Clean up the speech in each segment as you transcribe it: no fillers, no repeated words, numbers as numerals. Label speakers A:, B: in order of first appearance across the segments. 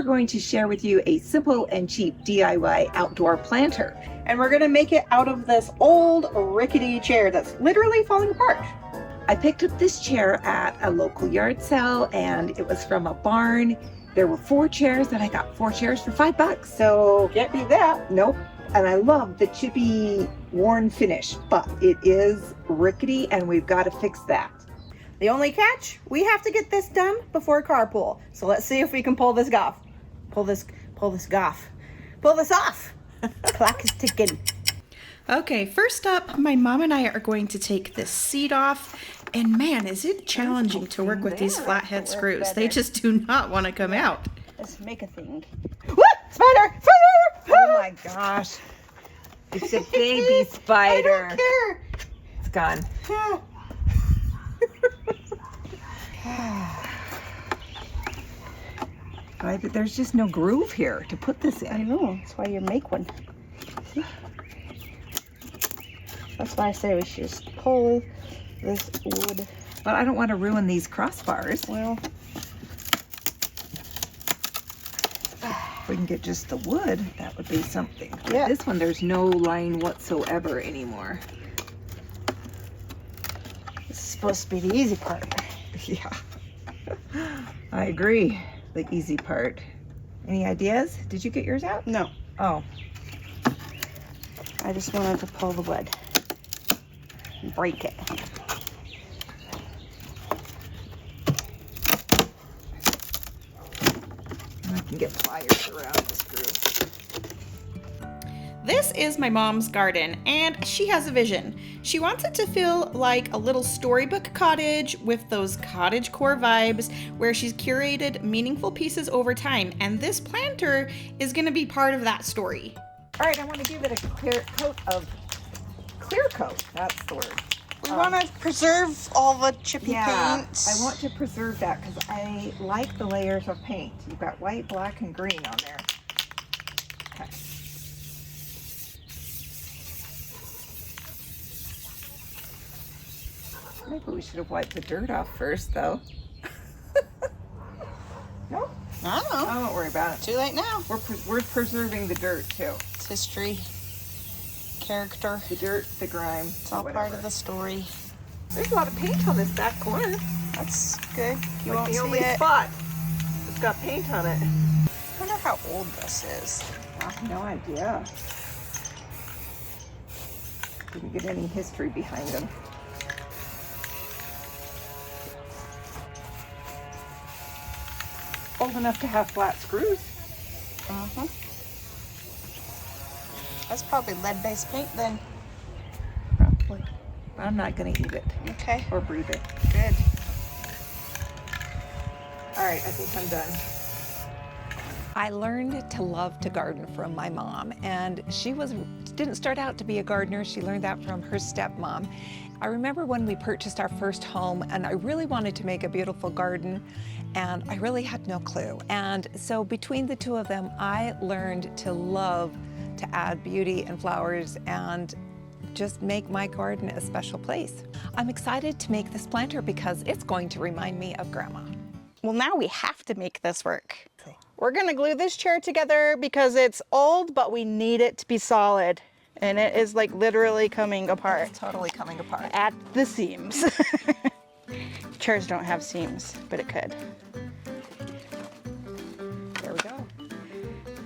A: we're going to share with you a simple and cheap DIY outdoor planter.
B: And we're gonna make it out of this old rickety chair that's literally falling apart.
A: I picked up this chair at a local yard sale and it was from a barn. There were 4 chairs and I got 4 chairs for $5.
B: So can't beat that.
A: Nope. And I love the chippy, worn finish, but it is rickety and we've got to fix that.
B: The only catch, we have to get this done before carpool. So let's see if we can pull this off. Pull this off. Clock is ticking.
C: Okay, first up, my mom and I are going to take this seat off. And man, is it challenging to work with these flathead screws. They just do not want to come out.
B: Let's make a thing. What? Spider! Spider!
A: Oh my gosh. It's a baby spider.
B: I don't care.
A: It's gone. But there's just no groove here to put this in.
B: I know. That's why you make one. See? That's why I say we should just pull this wood.
A: But I don't want to ruin these crossbars.
B: Well,
A: if we can get just the wood, that would be something.
B: Yeah.
A: This one, there's no line whatsoever anymore.
B: this is supposed to be the easy part.
A: Yeah. I agree. The easy part. Any ideas? Did you get yours out?
B: No.
A: Oh.
B: I just wanted to pull the wood. Break it.
A: I can get pliers around the screws.
C: This is my mom's garden, and she has a vision. She wants it to feel like a little storybook cottage with those cottagecore vibes where she's curated meaningful pieces over time, and this planter is going to be part of that story.
A: All right, I want to give it a clear coat. That's the word.
B: We want to preserve all the chippy
A: Yeah,
B: paints.
A: I want to preserve that because I like the layers of paint. You've got white, black, and green on there. Okay. Maybe we should have wiped the dirt off first, though. No?
B: I don't know.
A: Oh, don't worry about it.
B: Too late now.
A: We're preserving the dirt, too.
B: It's history, character.
A: The dirt, the grime.
B: It's all part of the story.
A: There's a lot of paint on this back corner.
B: That's good. You
A: Like
B: won't
A: the
B: see
A: only
B: it.
A: spot. It's got paint on it.
B: I wonder how old this is.
A: I have no idea. Didn't get any history behind them. Old enough to have flat screws.
B: Uh-huh. That's probably lead-based paint then.
A: Probably. But I'm not going to eat it
B: Okay.
A: or breathe it.
B: Good.
A: All right, I think I'm done.
D: I learned to love to garden from my mom, and she didn't start out to be a gardener. She learned that from her stepmom. I remember when we purchased our first home, and I really wanted to make a beautiful garden, and I really had no clue. And so between the two of them, I learned to love to add beauty and flowers and just make my garden a special place. I'm excited to make this planter because it's going to remind me of Grandma.
B: Well, now we have to make this work. We're gonna glue this chair together because it's old, but we need it to be solid. And it is like literally coming apart
A: Totally coming apart.
B: at the seams. Chairs don't have seams, but it could.
A: There we go.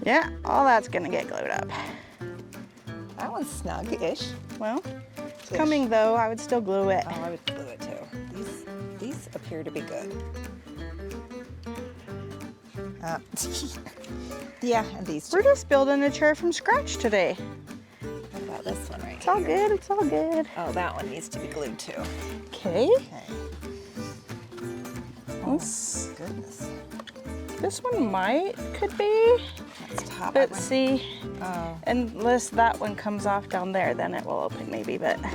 B: Yeah, all that's gonna get glued up.
A: That one's snug-ish.
B: Well, it's coming though. I would still glue it.
A: Oh, I would glue it too. These appear to be good. Yeah, and these two.
B: We're just building a chair from scratch today.
A: What about this one right
B: It's all
A: here?
B: good, it's all good.
A: Oh, that one needs to be glued too.
B: Okay.
A: Okay.
B: This,
A: Goodness.
B: this one could be.
A: That's top.
B: Let's see.
A: Oh,
B: Unless that one comes off down there, then it will open maybe, but.
A: okay.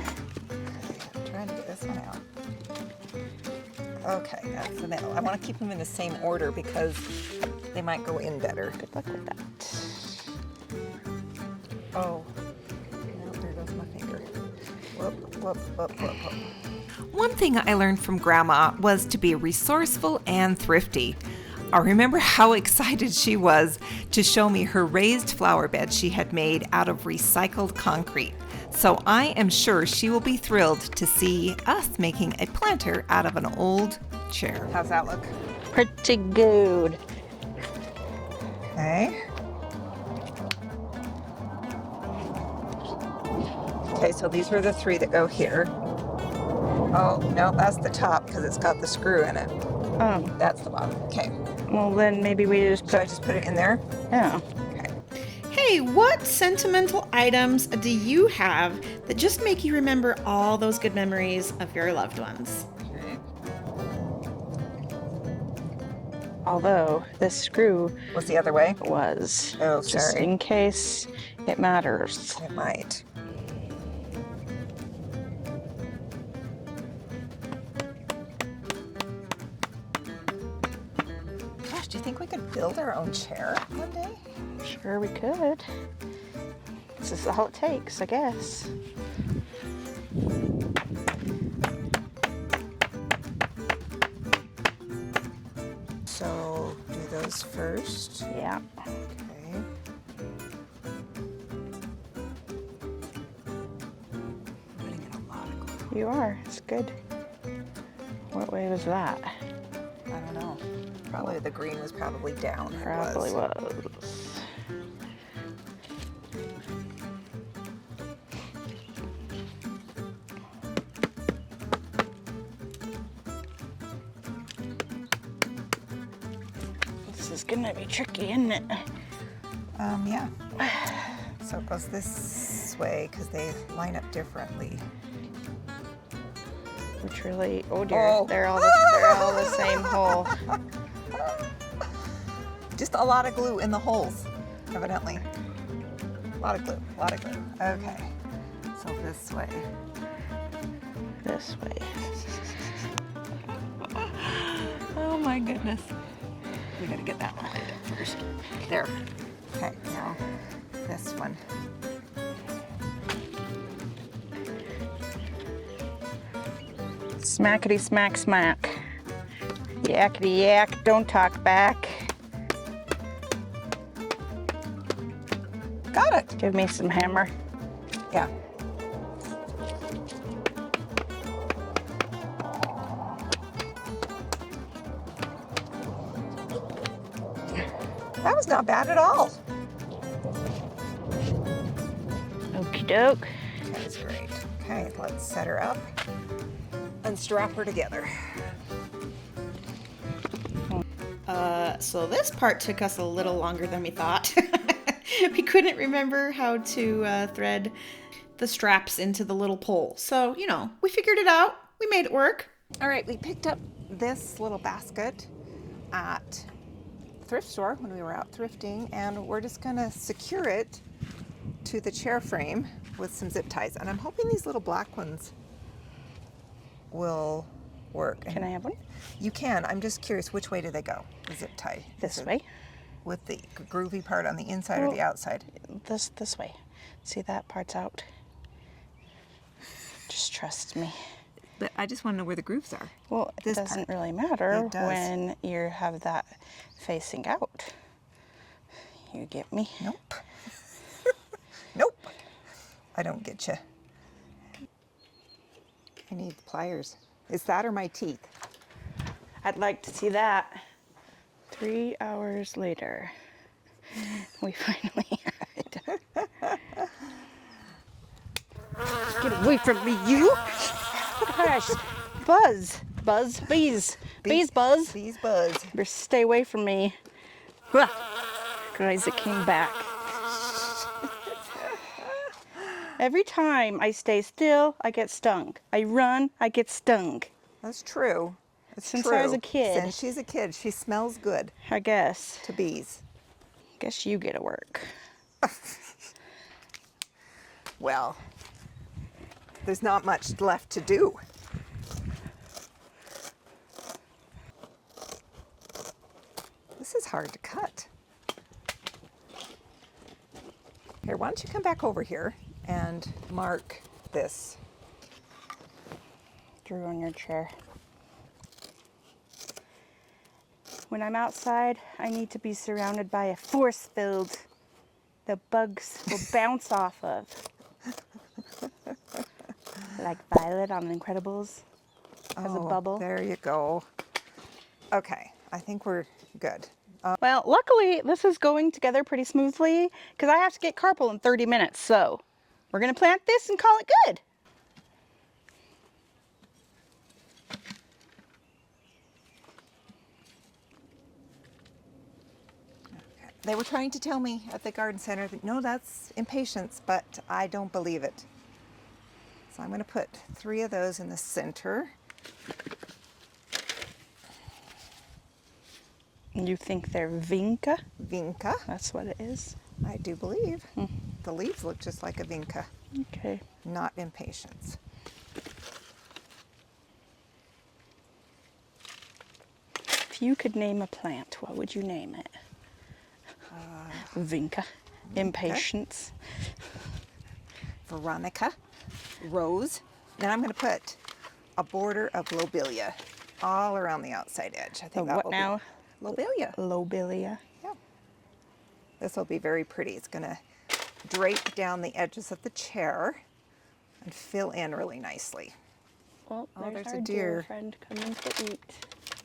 A: I'm trying to get this one out. Okay, that's the middle. I want to keep them in the same order because they might go in better.
B: Good luck with that.
A: Oh, no, there goes my finger. Whoop, whoop, whoop, whoop, whoop.
E: One thing I learned from Grandma was to be resourceful and thrifty.
D: I remember how excited she was to show me her raised flower bed she had made out of recycled concrete. So I am sure she will be thrilled to see us making a planter out of an old chair. How's that look?
B: Pretty good.
D: Okay. Okay, so these were the 3 that go here. Oh, no, that's the top because it's got the screw in it.
B: Oh,
D: That's the bottom. Okay.
B: well then maybe we just
D: Should I just put it in there?
B: yeah.
D: Okay.
C: Hey, what sentimental items do you have that just make you remember all those good memories of your loved ones?
D: Okay.
B: Although this screw
D: What's the other way?
B: was
D: Oh,
B: just
D: sorry.
B: in case it matters.
D: It might. Gosh, do you think we could build our own chair one day?
B: Sure we could. This is all it takes, I guess.
D: So do those first.
B: Yeah.
D: Okay. Putting in a lot of glue.
B: You are. It's good. What way was that?
D: I don't know. Probably the green was probably down. It
B: Probably
D: was.
B: was. This is gonna be tricky, isn't it?
D: Yeah. So it goes this way because they line up differently.
B: Which really, oh dear,
D: Oh.
B: they're all the same hole.
D: Just a lot of glue in the holes, evidently. A lot of glue, a lot of glue. Okay. So this way.
B: This way.
D: Oh my goodness. We gotta get that one lined up first. There. Okay, now this one.
B: Smackety smack smack. Yakety yak, don't talk back.
D: Got it.
B: Give me some hammer.
D: Yeah. That was not bad at all.
B: Okie doke.
D: That's great. Okay, let's set her up and strap her together.
C: So this part took us a little longer than we thought. We couldn't remember how to thread the straps into the little pole. So, you know, we figured it out. We made it work.
D: All right, we picked up this little basket at the thrift store when we were out thrifting, and we're just gonna secure it to the chair frame with some zip ties. And I'm hoping these little black ones will work.
B: Can I have one?
D: You can. I'm just curious, which way do they go? The zip tie.
B: This
D: Is it
B: way?
D: with the groovy part on the inside or the outside?
B: This way. See, that part's out. Just trust me.
D: But I just want to know where the grooves are.
B: Well, it
D: This
B: doesn't
D: part.
B: really matter
D: It does.
B: when you have that facing out. You get me?
D: Nope. Nope. I don't get you. I need pliers. Is that or my teeth?
B: I'd like to see that. 3 hours later, we finally have it. Get away from me, you! Gosh, Buzz, Buzz, bees, Buzz.
D: Bees buzz.
B: Better stay away from me. Ah, guys, it came back. Every time I stay still, I get stung. I run, I get stung.
D: That's true. It's
B: Since
D: true.
B: I was a kid.
D: Since she's a kid, she smells good
B: I guess.
D: to bees.
B: Guess you get to work.
D: Well, there's not much left to do. This is hard to cut. Here, why don't you come back over here and mark this?
B: Drew on your chair. When I'm outside, I need to be surrounded by a force field the bugs will bounce off of. Like Violet on Incredibles has a bubble.
D: There you go. Okay, I think we're good.
B: Well, luckily this is going together pretty smoothly because I have to get carpel in 30 minutes. So we're gonna plant this and call it good.
D: They were trying to tell me at the garden center that no, that's impatience, but I don't believe it. So I'm going to put 3 of those in the center.
B: You think they're vinca?
D: Vinca,
B: That's what it is.
D: I do believe. The leaves look just like a vinca,
B: Okay.
D: not impatience.
B: If you could name a plant, what would you name it? Vinca. Impatience.
D: Veronica, rose. Then I'm going to put a border of lobelia all around the outside edge. I think
B: Of
D: that
B: what
D: will
B: now?
D: be lobelia.
B: Lobelia.
D: Yeah. This will be very pretty. It's going to drape down the edges of the chair and fill in really nicely.
B: Well,
D: there's
B: our
D: a deer.
B: friend coming to eat.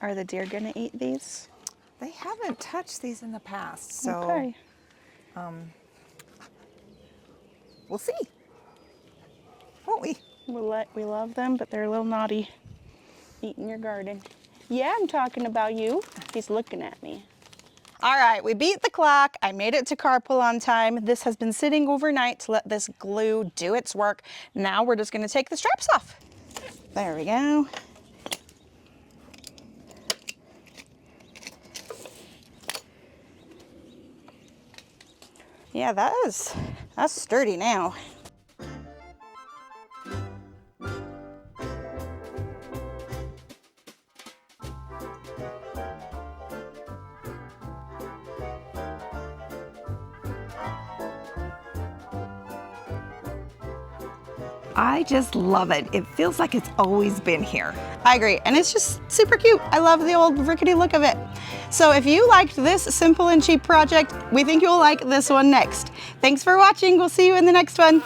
B: Are the deer gonna eat these?
D: They haven't touched these in the past, so
B: Okay.
D: we'll see, won't we?
B: We love them, but they're a little naughty. Eating your garden. Yeah, I'm talking about you. He's looking at me. All right, we beat the clock. I made it to carpel on time. This has been sitting overnight to let this glue do its work. Now we're just gonna take the straps off. There we go. Yeah, that's sturdy now.
D: I just love it. It feels like it's always been here.
B: I agree, and it's just super cute. I love the old rickety look of it. So if you liked this simple and cheap project, we think you'll like this one next. Thanks for watching. We'll see you in the next one.